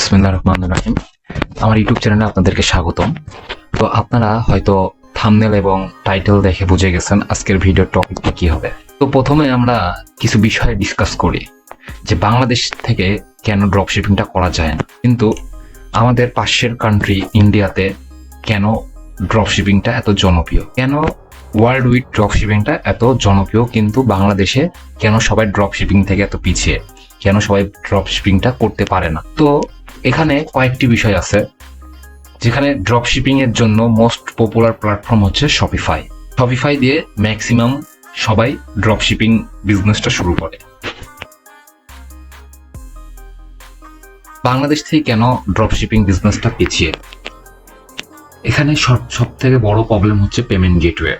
বিসমিল্লাহির রহমানির রহিম। আমার ইউটিউব চ্যানেলে আপনাদেরকে স্বাগতম। তো আপনারা হয়তো থাম্বনেল এবং টাইটেল দেখে বুঝে গেছেন আজকের ভিডিওর টপিকটা কি হবে। তো প্রথমে আমরা কিছু বিষয়ে ডিসকাস করি যে বাংলাদেশ থেকে কেন ড্রপশিপিংটা করা যায় না, কিন্তু আমাদের পাশের কান্ট্রি ইন্ডিয়াতে কেন ড্রপশিপিংটা এত জনপ্রিয়, কেন ওয়ার্ল্ড উইড ড্রপশিপিংটা এত জনপ্রিয়, কিন্তু বাংলাদেশে কেন সবাই ড্রপশিপিং থেকে এত পিছিয়ে, কেন সবাই ড্রপশিপিংটা করতে পারে না। তো এখানে কয়েকটি বিষয় আছে যেখানে ড্রপশিপিং এর জন্য মোস্ট পপুলার প্ল্যাটফর্ম হচ্ছে শপিফাই। শপিফাই দিয়ে ম্যাক্সিমাম সবাই ড্রপশিপিং বিজনেসটা শুরু করে। বাংলাদেশ থেকে কেন ড্রপশিপিং বিজনেসটা পিছিয়ে? এখানে সব থেকে বড় প্রবলেম হচ্ছে পেমেন্ট গেটওয়ে,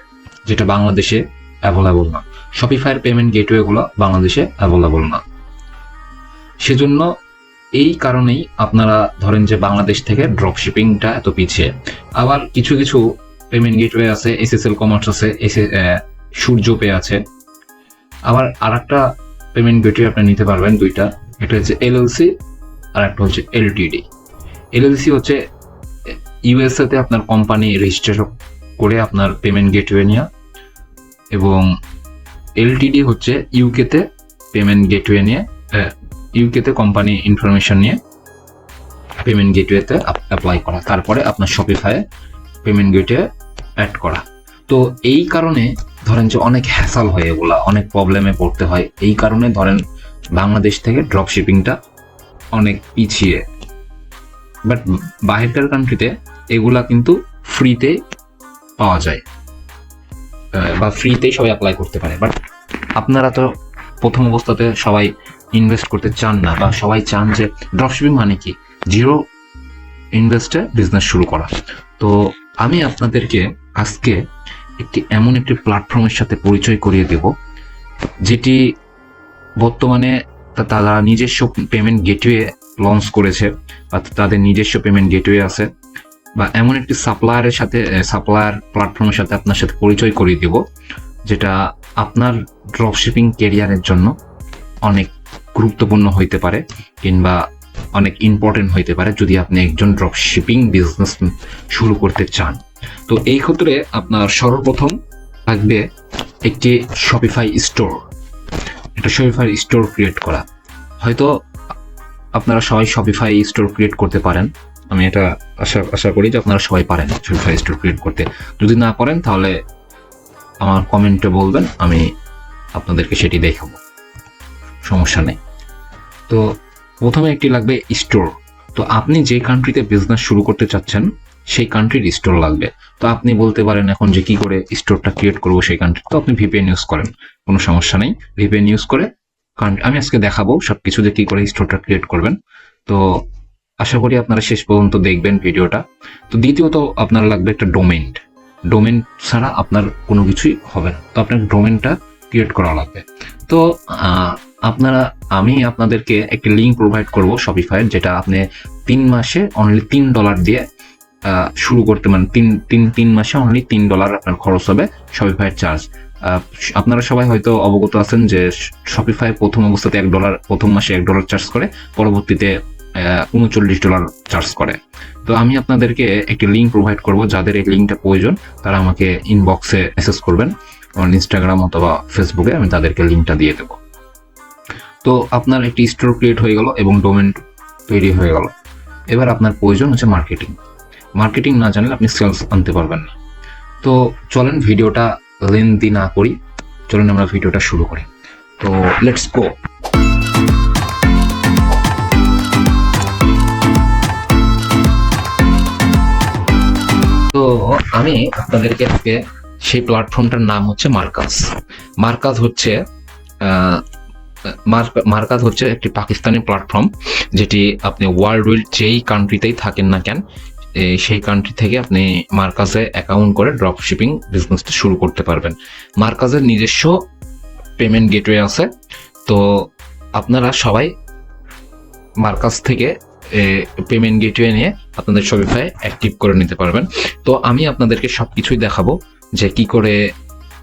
যেটা বাংলাদেশে অ্যাভেলেবল না। শপিফাইয়ের পেমেন্ট গেটওয়েগুলো বাংলাদেশে অ্যাভেলেবল না। সেজন্য এই কারণেই আপনারা ধরেন যে বাংলাদেশ থেকে ড্রপশিপিংটা এত পিছিয়ে। আবার কিছু কিছু পেমেন্ট গেটওয়ে আছে, এসএসএল কমার্স আছে, সূর্য পে আছে। আবার আরেকটা পেমেন্ট গেটওয়ে আপনি নিতে পারবেন দুইটা, একটা হচ্ছে এলএলসি আর একটা হচ্ছে এলটিডি। এলএলসি হচ্ছে ইউএসএ তে আপনার কোম্পানি রেজিস্টার করে আপনার পেমেন্ট গেটওয়ে নিয়ে, এবং এলটিডি হচ্ছে ইউকে তে পেমেন্ট গেটওয়ে নিয়ে, ইউকে তে কোম্পানি ইনফরমেশন নিয়ে পেমেন্ট গেটওয়েতে অ্যাপ্লাই করা, তারপরে আপনার শপিফাইয়ে পেমেন্ট গেটওয়ে অ্যাড করা। তো এই কারণে ধরেন যে অনেক হ্যাসাল হয়, এগুলা অনেক প্রবলেমে পড়তে হয়। এই কারণে ধরেন বাংলাদেশ থেকে ড্রপশিপিংটা অনেক পিছিয়ে। বাট বাহিরকার কান্ট্রিতে এগুলা কিন্তু ফ্রিতে পাওয়া যায় বা ফ্রিতেই সবাই অ্যাপ্লাই করতে পারে। বাট আপনারা তো প্রথম অবস্থাতে সবাই ইনভেস্ট করতে চান না, বা সবাই চান যে ড্রপশিপিং মানে কি জিরো ইনভেস্টে বিজনেস শুরু করা। তো আমি আপনাদেরকে আজকে এমন একটি প্ল্যাটফর্মের সাথে পরিচয় করিয়ে দেব, যেটি বর্তমানে তারা নিজস্ব পেমেন্ট গেটওয়ে লঞ্চ করেছে, বা তাদের নিজস্ব পেমেন্ট গেটওয়ে আছে, বা এমন একটি সাপ্লায়ার প্ল্যাটফর্মের সাথে আপনার সাথে পরিচয় করিয়ে দেব, যেটা আপনার ড্রপশিপিং ক্যারিয়ারের জন্য অনেক গুরুত্বপূর্ণ হইতে পারে, কিংবা অনেক ইম্পর্টেন্ট হইতে পারে যদি আপনি একজন ড্রপশিপিং বিজনেস শুরু করতে চান। তো এই ক্ষেত্রে আপনার সর্বপ্রথম লাগবে একটি শপিফাই স্টোর। একটা শপিফাই স্টোর ক্রিয়েট করা। হয়তো আপনারা সবাই শপিফাই স্টোর ক্রিয়েট করতে পারেন, আমি এটা আশা করি যে আপনারা সবাই পারেন শপিফাই স্টোর ক্রিয়েট করতে। যদি না পারেন তাহলে আমার কমেন্টে বলবেন, আমি আপনাদেরকে সেটি দেখাবো, সমস্যা নেই। তো প্রথমে একটি লাগবে স্টোর। তো আপনি যে কান্ট্রিতে বিজনেস শুরু করতে চাচ্ছেন সেই কান্ট্রির স্টোর লাগবে। তো আপনি বলতে পারেন এখন যে কি করে স্টোরটা ক্রিয়েট করবো সেই কান্ট্রি। তো আপনি ভিপিএন ইউজ করেন, কোনো সমস্যা নেই। ভিপিএন ইউজ করে আমি আজকে দেখাবো সবকিছু যে কি করে স্টোরটা ক্রিয়েট করবেন। তো আশা করি আপনারা শেষ পর্যন্ত দেখবেন ভিডিওটা। তো দ্বিতীয়ত আপনার লাগবে একটা ডোমেইন। ডোমেইন ছাড়া আপনার কোনো কিছুই হবে না। তো আপনার ডোমেইনটা ক্রিয়েট করা লাগবে। তো আমি আপনাদেরকে একটি লিঙ্ক প্রোভাইড করব শপিফাইয়ের, যেটা আপনি 3 মাসে অনলি $3 দিয়ে শুরু করতে, মানে তিন মাসে অনলি $3 আপনার খরচ হবে শপিফাইয়ের চার্জ। আপনারা সবাই হয়তো অবগত আছেন যে শপিফাই প্রথম অবস্থাতে $1 প্রথম মাসে $1 চার্জ করে, পরবর্তীতে $39 চার্জ করে। তো আমি আপনাদেরকে একটি লিঙ্ক প্রোভাইড করব, যাদের এই লিঙ্কটা প্রয়োজন তারা আমাকে ইনবক্সে মেসেজ করবেন, আমার ইনস্টাগ্রাম অথবা ফেসবুকে আমি তাদেরকে লিঙ্কটা দিয়ে দেবো। তো আপনার একটি স্টোর ক্রিয়েট হয়ে গেল এবং ডোমেইন তৈরি হয়ে গেল। এবার আপনার প্রয়োজন হচ্ছে মার্কেটিং। মার্কেটিং না জানলে আপনি সেলস আনতে পারবেন না। তো চলেন ভিডিওটা লেন্দি না করি, চলেন আমরা ভিডিওটা শুরু করি। তো লেটস গো। তো আমি আপনাদেরকে আজকে সেই প্ল্যাটফর্মটার নাম হচ্ছে মার্কাস। মার্কাস হচ্ছে একটি পাকিস্তানি প্ল্যাটফর্ম, যেটি আপনি ওয়ার্ল্ড ওয়াইড যেই কান্ট্রিতেই থাকেন না কেন সেই কান্ট্রি থেকে আপনি মার্কাসে অ্যাকাউন্ট করে ড্রপশিপিং বিজনেসটা শুরু করতে পারবেন। মার্কাসের নিজস্ব পেমেন্ট গেটওয়ে আছে। তো আপনারা সবাই মার্কাস থেকে পেমেন্ট গেটওয়ে নিয়ে আপনাদের শপিফাই অ্যাক্টিভ করে নিতে পারবেন। তো আমি আপনাদেরকে সবকিছুই দেখাবো যে কি করে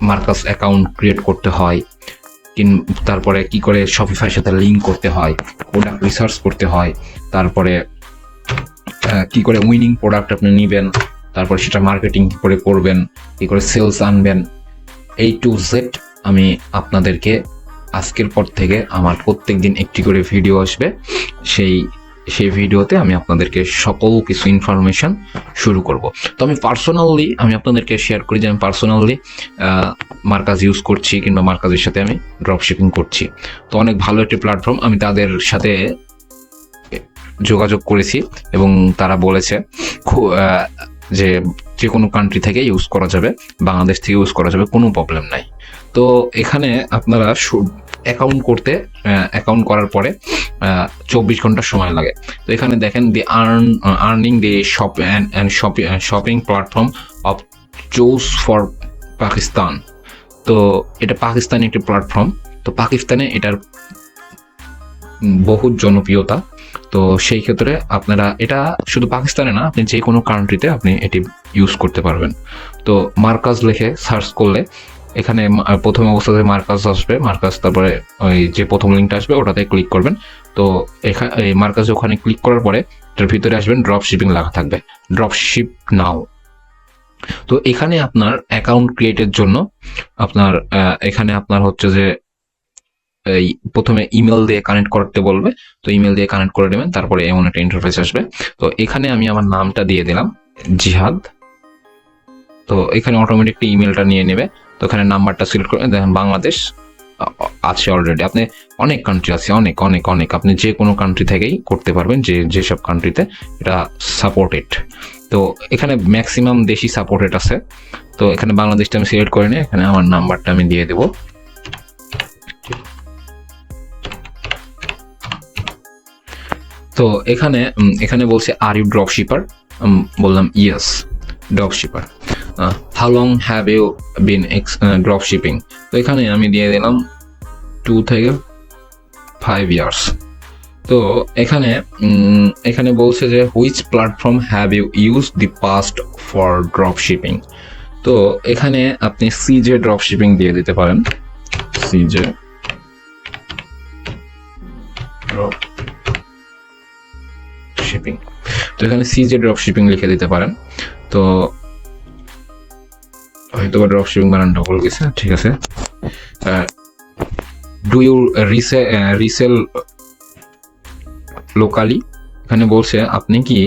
মার্কাস অ্যাকাউন্ট ক্রিয়েট করতে হয়, তারপরে কি করে শপিফাইয়ের সাথে লিঙ্ক করতে হয়, প্রোডাক্ট রিসার্চ করতে হয়, তারপরে কি করে উইনিং প্রোডাক্ট আপনি নেবেন, তারপর সেটা মার্কেটিং কি করে করবেন, কি করে সেলস আনবেন, A to Z আমি আপনাদেরকে আজকের পর থেকে আমার প্রত্যেক দিন একটি করে ভিডিও আসবে। সেই ভিডিওতে আমি আপনাদেরকে সকল কিছু ইনফরমেশন শুরু করব। তো আমি পার্সোনালি আপনাদেরকে শেয়ার করি যে আমি পার্সোনালি মার্কাজ ইউজ করছি, কিংবা মার্কাজের সাথে আমি ড্রপ শিপিং করছি। তো অনেক ভালো একটি প্ল্যাটফর্ম, আমি তাদের সাথে যোগাযোগ করেছি এবং তারা বলেছে যে যে কোনো কান্ট্রি থেকে ইউজ করা যাবে, বাংলাদেশ থেকে ইউজ করা যাবে, কোনো প্রবলেম নাই। তো এখানে আপনারা অ্যাকাউন্ট করার পরে 24 ঘন্টা সময় লাগে। তো এখানে দেখেন the earning the shopping platform of choose for Pakistan. তো এটা পাকিস্তানি একটি প্ল্যাটফর্ম। তো পাকিস্তানে এটার বহু জনপ্রিয়তা। তো সেই ক্ষেত্রে আপনারা এটা শুধু পাকিস্তানে না, আপনি যে কোনো কান্ট্রিতে আপনি এটি ইউজ করতে পারবেন। তো মার্কাজ লিখে সার্চ করলে এখানে প্রথম অবস্থাতে মার্কাজ আসবে, মার্কাজ, তারপরে ওই যে প্রথম লিঙ্কটা আসবে ওটাতে ক্লিক করবেন। তো এখানে এই মার্কাজে ওখানে ক্লিক করার পরে এটার ভিতরে আসবেন, ড্রপ শিপিং লেখা থাকবে, ড্রপ শিপ নাও। তো এখানে আপনার অ্যাকাউন্ট ক্রিয়েটের জন্য এখানে আপনার হচ্ছে যে এই প্রথমে ইমেল দিয়ে কানেক্ট করতে বলবে। তো ইমেল দিয়ে কানেক্ট করে নেবেন, তারপরে এমন একটা ইন্টারফেস আসবে। তো এখানে আমি আমার নামটা দিয়ে দিলাম জিহাদ। তো এখানে অটোমেটিকলি ইমেলটা নিয়ে নেবে। তো এখানে নাম্বারটা সিলেক্ট করে দেখেন বাংলাদেশ আছে অলরেডি। আপনি অনেক কান্ট্রি আছে, অনেক অনেক অনেক, আপনি যে কোনো কান্ট্রি থেকেই করতে পারবেন, যেসব কান্ট্রিতে এটা সাপোর্টেড। তো এখানে ম্যাক্সিমাম দেশই সাপোর্টেড আছে। তো এখানে বাংলাদেশটা আমি সিলেক্ট করে নিয়ে এখানে আমার নাম্বারটা আমি দিয়ে দেবো। তো এখানে বলছে আর ইউ ড্রপ শিপার, বললাম yes drop shipper. How long have you been drop shipping. তো এখানে আমি দিয়ে দিলাম 2 থেকে 5 ইয়ার্স। তো এখানে বলছে যে which platform have you use the past for drop shipping. তো এখানে আপনি সিজে ড্রপ শিপিং দিয়ে দিতে পারেন, সিজে ড্রপ শিপিং। তো এখানে সিজে ড্রপ শিপিং লিখে দিতে পারেন। তো হয়তো ড্রপ শিপিং বানানটা ভুল গেছে, ঠিক আছে। Do you resell locally. এখানে বলছে আপনি কি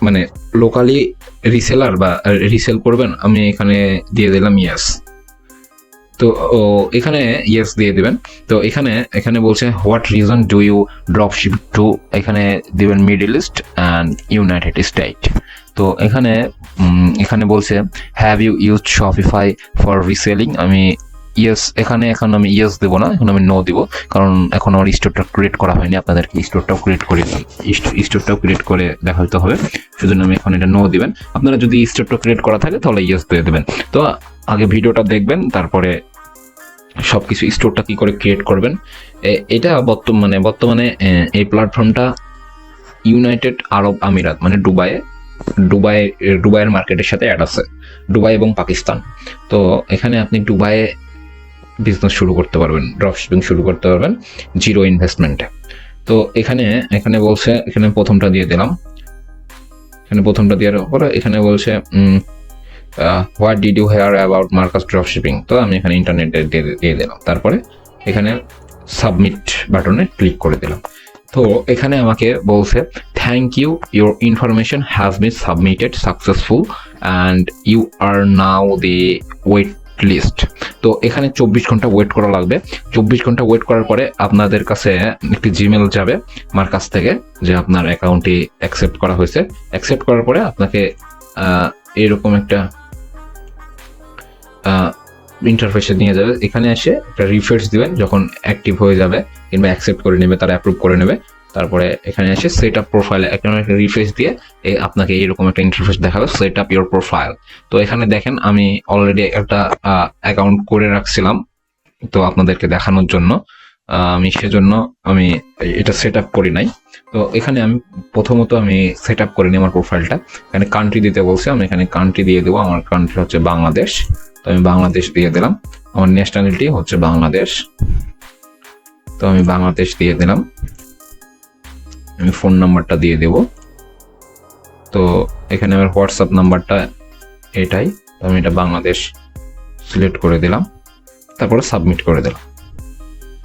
মানে লোকালি রিসেলার বা রিসেল করবেন, আমি এখানে দিয়ে দিলাম ইয়েস। তো এখানে ইয়েস দিয়ে দিবেন। তো এখানে বলছে what reason do you drop ship to, এখানে দিবেন Middle East and United State. তো এখানে বলছে have you use Shopify for reselling, আমি ইয়েস, এখন আমি ইয়েস দেবো না, এখন আমি নো দিব, কারণ এখন আমার স্টোরটা ক্রিয়েট করা হয়নি। আপনাদেরকে স্টোরটাও ক্রিয়েট করে দেখাতে হবে, সেজন্য আমি এখন এটা নো দিবেন। আপনারা যদি স্টোরটা ক্রিয়েট করা থাকে তাহলে ইয়েস দিয়ে দেবেন। তো আগে ভিডিওটা দেখবেন, তারপরে সবকিছু স্টোরটা কি করে ক্রিয়েট করবেন। এটা বর্তমানে এই প্ল্যাটফর্মটা ইউনাইটেড আরব আমিরাত মানে দুবাইয়ের মার্কেটের সাথে অ্যাড আছে, দুবাই এবং পাকিস্তান। তো এখানে আপনি দুবাইয়ে বিজনেস শুরু করতে পারবেন, ড্রপ শিপিং শুরু করতে পারবেন জিরো ইনভেস্টমেন্টে। তো এখানে বলছে, এখানে প্রথমটা দিয়ে দিলাম। এখানে প্রথমটা দেওয়ার পরে এখানে বলছে what did you hear about Marcus drop shipping. তো আমি এখানে ইন্টারনেটে দিয়ে দিলাম, তারপরে এখানে সাবমিট বাটনে ক্লিক করে দিলাম। তো এখানে আমাকে বলছে thank you, your information has been submitted successful and you are now the wait list. তো এখানে 24 ঘন্টা ওয়েট করা লাগবে। 24 ঘন্টা ওয়েট করার পরে আপনাদের কাছে একটি জিমেল যাবে আমার কাছ থেকে যে আপনার অ্যাকাউন্টটি অ্যাকসেপ্ট করা হয়েছে। অ্যাকসেপ্ট করার পরে আপনাকে এরকম একটা ইন্টারফেসে নিয়ে যাবে। এখানে এসে একটা রিফ্রেশ দিবেন, যখন অ্যাক্টিভ হয়ে যাবে কিংবা অ্যাকসেপ্ট করে নেবে, তারা অ্যাপ্রুভ করে নেবে। তারপরে এখানে এসে সেট আপ প্রোফাইল একটা রিফ্রেশ দিয়ে আপনাকে এরকম একটা ইন্টারফেস দেখাবে, সেট আপ ইউর প্রোফাইল। তো এখানে দেখেন আমি অলরেডি একটা অ্যাকাউন্ট করে রাখছিলাম, তো আপনাদেরকে দেখানোর জন্য সেজন্য আমি এটা সেট আপ করি নাই। তো এখানে আমি প্রথমত সেট আপ করিনি আমার প্রোফাইলটা। এখানে কান্ট্রি দিতে বলছে, আমি এখানে কান্ট্রি দিয়ে দেবো। আমার কান্ট্রি হচ্ছে বাংলাদেশ, তো আমি বাংলাদেশ দিয়ে দিলাম। আমার ন্যাশনালিটি হচ্ছে বাংলাদেশ, তো আমি বাংলাদেশ দিয়ে দিলাম। আমি ফোন নাম্বারটা দিয়ে দেব। তো এখানে আমার হোয়াটসঅ্যাপ নাম্বারটা এটাই, তো আমি এটা বাংলাদেশ সিলেক্ট করে দিলাম, তারপরে সাবমিট করে দিলাম।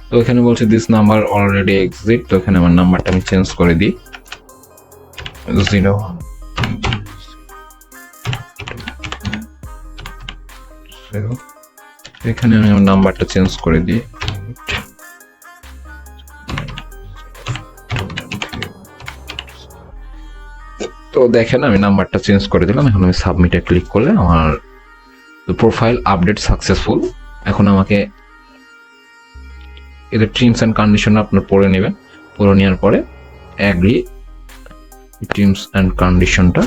তো এখানে বলছে দিস নাম্বার অলরেডি এক্সিট, তো এখানে আমার নাম্বারটা আমি চেঞ্জ করে দিই 01 এখানে আমি আমার নাম্বারটা চেঞ্জ করে দিই। তো দেখেন আমি নাম্বারটা চেঞ্জ করে দিলাম। এখন আমি সাবমিটে ক্লিক করলে আমার প্রোফাইল আপডেট সাকসেসফুল। এখন আমাকে এদের টার্মস অ্যান্ড কন্ডিশন আপনার পড়ে নেবেন, পড়ে নেওয়ার পরে অ্যাগ্রি, টার্মস অ্যান্ড কন্ডিশনটা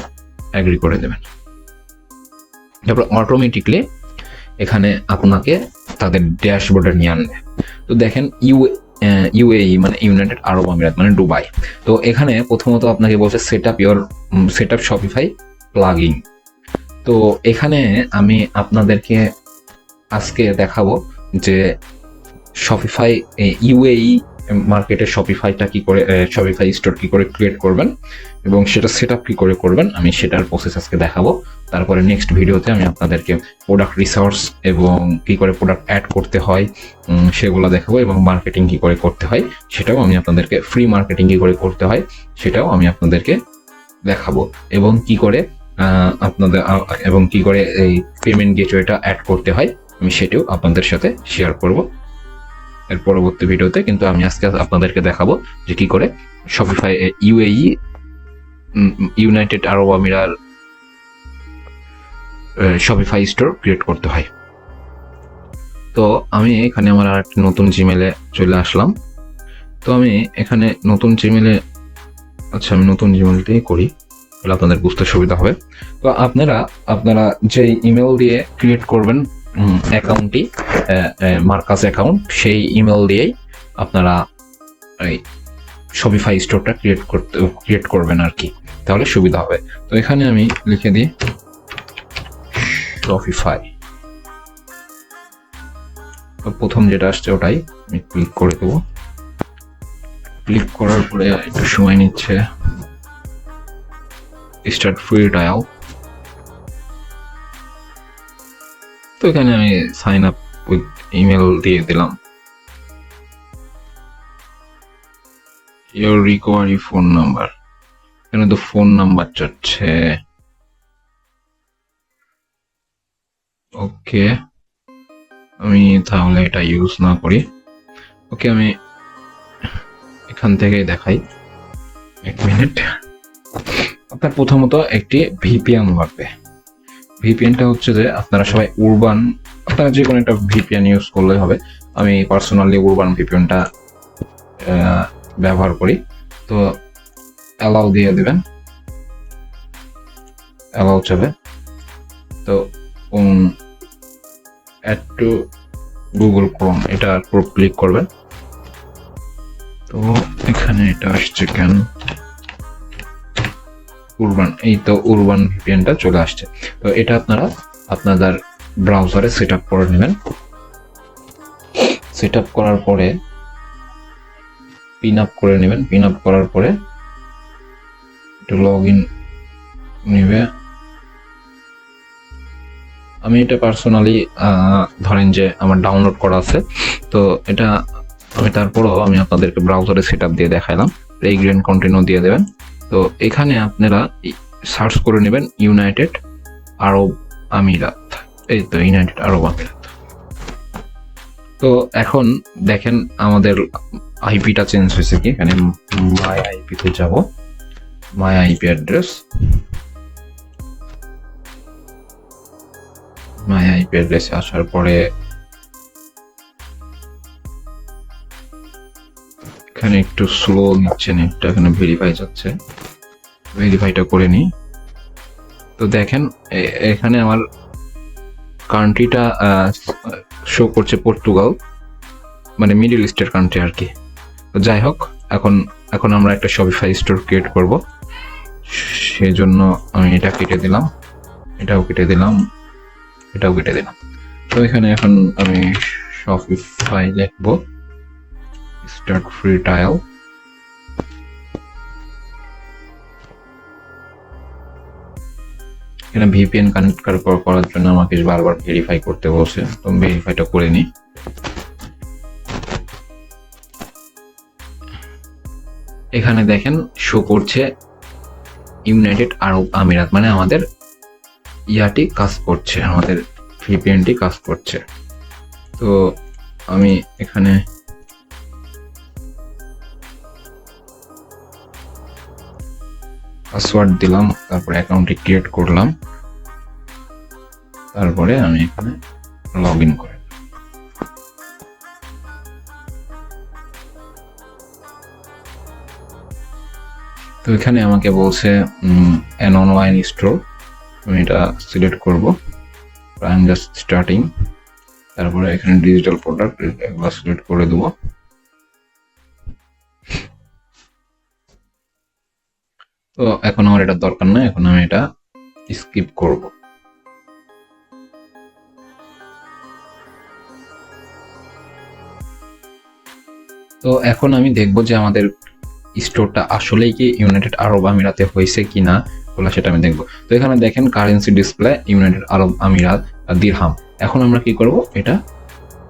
অ্যাগ্রি করে দেবেন। তারপর অটোমেটিকলি এখানে আপনাকে তাদের ড্যাশবোর্ডে নিয়ে আনবে। তো দেখেন ইউএই মানে ইউনাইটেড আরব আমিরাত মানে দুবাই। তো এখানে প্রথমত আপনাকে বলছে সেট আপ শপিফাই প্লাগইন। তো এখানে আমি আপনাদেরকে আজকে দেখাবো যে শপিফাই ইউএই মার্কেটে শপিফাইটা কি করে, শপিফাই স্টোর কি করে ক্রিয়েট করবেন এবং সেটা সেট আপ কি করে করবেন, আমি সেটার প্রসেস আজকে দেখাবো। তারপরে নেক্সট ভিডিওতে আমি আপনাদেরকে প্রোডাক্ট রিসোর্স এবং কি করে প্রোডাক্ট অ্যাড করতে হয় সেগুলো দেখাবো, এবং মার্কেটিং কি করে করতে হয় সেটাও আমি আপনাদেরকে, ফ্রি মার্কেটিং কি করে করতে হয় সেটাও আমি আপনাদেরকে দেখাবো, এবং কি করে এবং কি করে এই পেমেন্ট গেটওয়েটা অ্যাড করতে হয় আমি সেটাও আপনাদের সাথে শেয়ার করব এর পরবর্তী ভিডিওতে। কিন্তু আমি আজকে আপনাদেরকে দেখাবো যে কি করে শপিফাই ইউএই ইউনাইটেড আরব আমিরাত শপিফাই স্টোর ক্রিয়েট করতে হয়। তো আমি এখানে আমার আরেকটি নতুন জিমেলে চলে আসলাম। তো আমি এখানে নতুন জিমেলে, আচ্ছা আমি নতুন জিমেল দিয়ে করি তাহলে আপনাদের বুঝতে সুবিধা হবে। তো আপনারা যে ইমেল দিয়ে ক্রিয়েট করবেন অ্যাকাউন্টটি, মার্কাস অ্যাকাউন্ট, সেই ইমেল দিয়েই আপনারা এই শপিফাই স্টোরটা ক্রিয়েট করবেন আর কি, তাহলে সুবিধা হবে। তো এখানে আমি লিখে দিই শপিফাই, তো প্রথম যেটা আসছে ওটাই আমি ক্লিক করে দেবো। ক্লিক করার পরে একটু সময় নিচ্ছে, স্টার্ট ফ্রি ট্রায়াল। তো এখানে আমি সাইন আপ উইথ ইমেল দিয়ে দিলাম। ইওর রিকভারি ফোন নাম্বার, এখানে তো ফোন নাম্বার চাচ্ছে। ওকে, আমি তাহলে এটা ইউজ না করি। ওকে, আমি এখান থেকে দেখাই, এক মিনিট। আপনার প্রথমত একটি ভিপিএন লাগবে। ভিপিএনটা হচ্ছে যে আপনারা সবাই উরবান, আপনারা যে কোনো একটা ভিপিএন ইউজ করলেই হবে। আমি পার্সোনালি উরবান ভিপিএনটা ব্যবহার করি। তো অ্যালাউ দিয়ে দেবেন, অ্যালাউ চাবে। তো অ্যাড টু গুগল ক্রোম, এটার উপর ক্লিক করবেন। তো এখানে এটা আসছে কেন, উরবান, এই তো উরবান ভিপিএনটা চলে আসছে। তো এটা আপনারা আপনাদের ব্রাউজারে সেট আপ করে নেবেন। সেট আপ করার পরে পিন আপ করে নেবেন। পিন আপ করার পরে একটু লগ ইন নেবে। আমি এটা পার্সোনালি ধরেন যে আমার ডাউনলোড করা আছে, তো এটা আমি তারপরও আমি আপনাদেরকে ব্রাউজারে সেট আপ দিয়ে দেখাইলাম। এগ্রি কন্টিনিউ দিয়ে দেবেন। তো এখানে আপনারা সার্চ করে নেবেন ইউনাইটেড আরব আমিরাত, এই তো ইউনাইটেড আরব আমিরাত। তো এখন দেখেন আমাদের আইপিটা চেঞ্জ হয়েছে কি, এখানে মাই আইপিতে যাব, মাই আইপি অ্যাড্রেস, মাই আইপি অ্যাড্রেসে আসার পরে এখানে একটু স্লো নিচ্ছে নেটটা, এখানে ভেরিফাই যাচ্ছে, ভেরিফাইটা করে নিই। তো দেখেন এখানে আমার কান্ট্রিটা শো করছে পর্তুগাল, মানে মিডল ইস্টের কান্ট্রি আর কি। তো যাই হোক, এখন আমরা একটা শপিফাই স্টোর ক্রিয়েট করব, সেই জন্য আমি এটা কেটে দিলাম, এটাও কেটে দিলাম, এটাও কেটে দিলাম। তো এখানে এখন আমি শপিফাই লিখবো, স্টার্ট ফ্রি ট্রায়াল। এখানে ভিপিএন কানেক্ট করার জন্য আমাকে বারবার ভেরিফাই করতে বলছে, তো ভেরিফাইটা করে নিই। এখানে দেখেন শো করছে ইউনাইটেড আরব আমিরাত, মানে আমাদের ইয়াটি কাজ করছে, আমাদের ভিপিএনটি কাজ করছে। তো আমি এখানে পাসওয়ার্ড দিলাম, তারপরে অ্যাকাউন্টটি ক্রিয়েট করলাম, তারপরে আমি এখানে লগ ইন করে তো এখানে আমাকে বলছে অ্যান অনলাইন স্টোর, আমি এটা সিলেক্ট করব, আই এম জাস্ট স্টার্টিং। তারপরে এখানে ডিজিটাল প্রোডাক্ট একবার সিলেক্ট করে দেবো। তো এখন আমার এটা দরকার না, এখন আমি এটা স্কিপ করব। তো এখন আমি দেখবো যে আমাদের স্টোরটা আসলেই কি ইউনাইটেড আরব আমিরাতে হয়েছে কিনা বলা, সেটা আমি দেখবো। তো এখানে দেখেন কারেন্সি ডিসপ্লে ইউনাইটেড আরব আমিরাত দিরহাম। এখন আমরা কি করব, এটা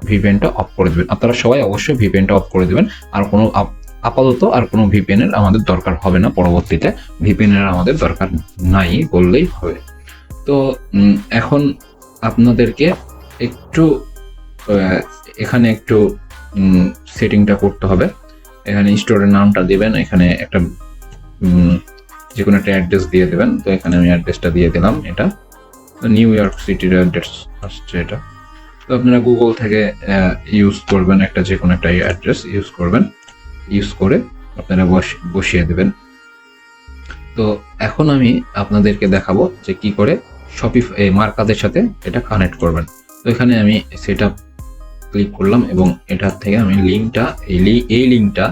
ভিপিএনটা অফ করে দেবেন। আপনারা সবাই অবশ্যই ভিপিএনটা অফ করে দেবেন। আর কোনো আপাতত আর কোনো ভিপিএন এর আমাদের দরকার হবে না, পরবর্তীতে ভিপিএন এর আমাদের দরকার নাই বললেই হবে। তো এখন আপনাদেরকে একটু এখানে একটু সেটিংটা করতে হবে। এখানে স্টোরের নামটা দিবেন, এখানে একটা যে কোনো একটা অ্যাড্রেস দিয়ে দেবেন। তো এখানে আমি অ্যাড্রেসটা দিয়ে দিলাম, এটা নিউ ইয়র্ক সিটির অ্যাড্রেস আসছে এটা। তো আপনারা গুগল থেকে ইউজ করবেন, একটা যে কোনো একটা অ্যাড্রেস ইউজ করবেন, ইউজ করে আপনারা বসিয়ে দেবেন। তো এখন আমি আপনাদেরকে দেখাবো যে কি করে শপিফাই মার্কাজের সাথে এটা কানেক্ট করবেন। তো এখানে আমি সেটা ক্লিক করলাম এবং এটার থেকে আমি লিঙ্কটা এই লিঙ্কটা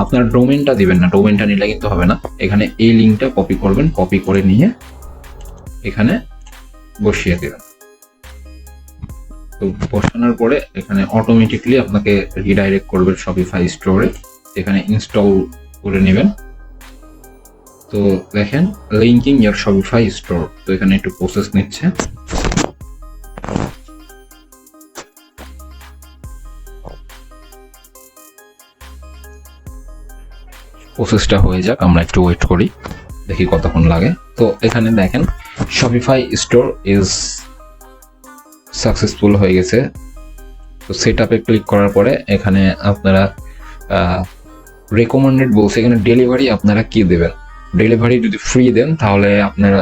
আপনার ডোমেনটা দিবেন না, ডোমেনটা নিলে কিন্তু হবে না। এখানে এই লিঙ্কটা কপি করবেন, কপি করে নিয়ে এখানে বসিয়ে দেবেন। তো বসানোর পরে এখানে অটোমেটিকলি আপনাকে রিডাইরেক্ট করবে শপিফাই স্টোরে, এখানে ইনস্টল করে নেবেন। তো দেখেন লিঙ্কিং ইয়ার শপিফাই স্টোর, তো এখানে একটু প্রসেস নিচ্ছে। প্রসেসটা হয়ে যাক, আমরা একটু ওয়েট করি, দেখি কতক্ষণ লাগে। তো এখানে দেখেন শপিফাই স্টোর ইজ সাকসেসফুল হয়ে গেছে। তো সেট আপে ক্লিক করার পরে এখানে আপনারা রেকমেন্ডেড বলছে, এখানে ডেলিভারি আপনারা কি দেবেন। ডেলিভারি যদি ফ্রি দেন তাহলে আপনার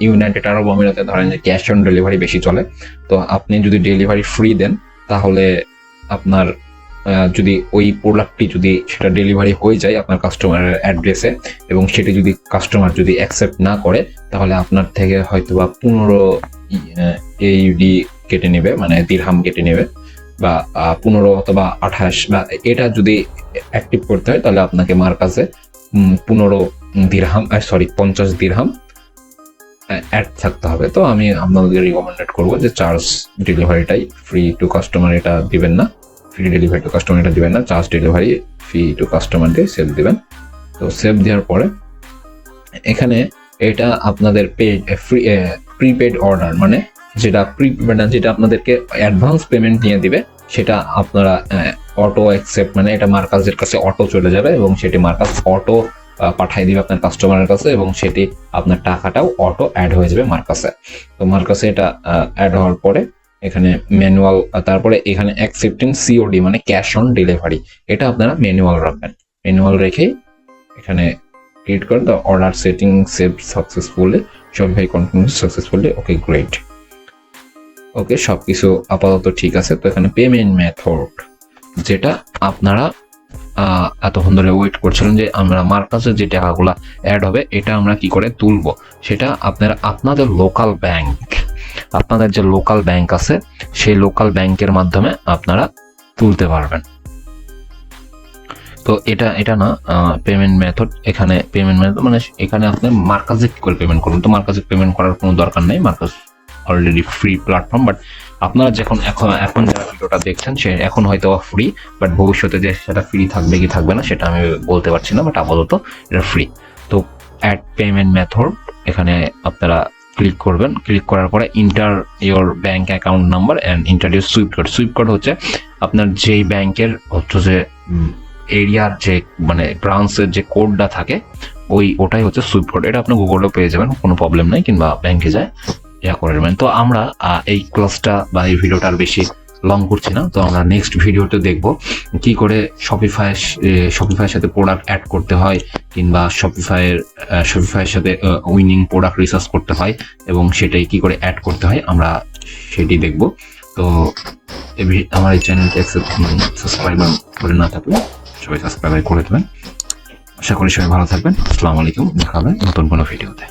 ইউনাইটেড আরব আমিরাতে ধরেন যে ক্যাশ অন ডেলিভারি বেশি চলে। তো আপনি যদি ডেলিভারি ফ্রি দেন তাহলে আপনার যদি ওই প্রোডাক্টটি যদি সেটা ডেলিভারি হয়ে যায় আপনার কাস্টমারের অ্যাড্রেসে এবং সেটি যদি কাস্টমার যদি অ্যাকসেপ্ট না করে তাহলে আপনার থেকে হয়তো বা 15 AUD কেটে নেবে, মানে দিরহাম কেটে নেবে, বা 15 অথবা 28, বা এটা যদি অ্যাক্টিভ করতে হয় তাহলে আপনাকে মার্কাজে 15 দিরহাম 50 দিরহাম অ্যাড থাকতে হবে। তো আমি আপনাদের রিকমেন্ডেড করবো যে চার্জ ডেলিভারিটাই ফ্রি টু কাস্টমার এটা দিবেন না, ফ্রি ডেলিভারি টু কাস্টমার এটা দিবেন না, charge delivery fee to customer দিয়ে সেভ দিবেন। তো সেভ দেওয়ার পরে এখানে এটা আপনাদের প্রিপেড অর্ডার, মানে যেটা আপনাদেরকে অ্যাডভান্স পেমেন্ট নিয়ে দিবে সেটা আপনারা অটো অ্যাকসেপ্ট, মানে এটা মার্কাজের কাছে অটো চলে যাবে এবং সেটি মার্কাজ অটো পাঠিয়ে দিবে আপনার কাস্টমারের কাছে এবং সেটি আপনার টাকাটাও অটো অ্যাড হয়ে যাবে মার্কাসে। তো মার্কাসে এটা অ্যাড হওয়ার পরে এখানে ম্যানুয়াল, তারপরে এখানে অ্যাকসেপ্টিং COD মানে ক্যাশ অন ডেলিভারি, এটা আপনারা ম্যানুয়াল রাখবেন। ম্যানুয়াল রেখেই এখানে ক্রিয়েট করেন। তো order setting save successfully, Shopify continue successfully, okay great, okay সবকিছু আপাতত ঠিক আছে। তো এখানে পেমেন্ট মেথড, যেটা আপনারা এতক্ষণ ধরে ওয়েট করছিলেন যে আমরা মার্কাসে যে টাকাগুলো অ্যাড হবে এটা আমরা কি করে তুলবো, সেটা আপনারা আপনাদের লোকাল ব্যাংক, আপনাদের যে লোকাল ব্যাংক আছে সেই লোকাল ব্যাংকের মাধ্যমে আপনারা তুলতে পারবেন। তো এটা না পেমেন্ট মেথড, এখানে পেমেন্ট মেথড মানে এখানে আপনি মার্কাসে কি করে পেমেন্ট করবেন। তো মার্কাসে পেমেন্ট করার কোনো দরকার নেই, Marcus already free platform. But আপনারা যখন এখন যারা ভিডিওটা দেখছেন সে এখন হয়তো ফ্রি, বাট ভবিষ্যতে যে সেটা ফ্রি থাকবে কি থাকবে না সেটা আমি বলতে পারছি না, বাট আপাতত এটা ফ্রি। তো অ্যাড পেমেন্ট মেথড, এখানে আপনারা ক্লিক করবেন। ক্লিক করার পরে inter your bank account number and inter your Swift code. Swift code হচ্ছে আপনার যেই ব্যাংকের হচ্ছে যে এরিয়ার যে মানে ব্রাঞ্চের যে কোডটা থাকে ওটাই হচ্ছে সুইফট কোড। এটা আপনি গুগলেও পেয়ে যাবেন, কোনো প্রবলেম নাই, কিংবা ব্যাংকে যায় করে নেবেন। তো আমরা এই ক্লাসটা বা এই ভিডিওটা আর বেশি লং করছি না। তো আমরা নেক্সট ভিডিওতে দেখব কি করে শপিফাইয়ের সাথে প্রোডাক্ট অ্যাড করতে হয়, কিংবা শপিফাইয়ের সাথে উইনিং প্রোডাক্ট রিসার্চ করতে হয় এবং সেটাই কি করে অ্যাড করতে হয় আমরা সেটি দেখব। তো আমার এই চ্যানেলটি সাবস্ক্রাইব করে না থাকলে সবাই সাবস্ক্রাইব করে দেবেন। আশা করি সবাই ভালো থাকবেন। আসসালামু আলাইকুম, দেখা হবে নতুন কোনো ভিডিওতে।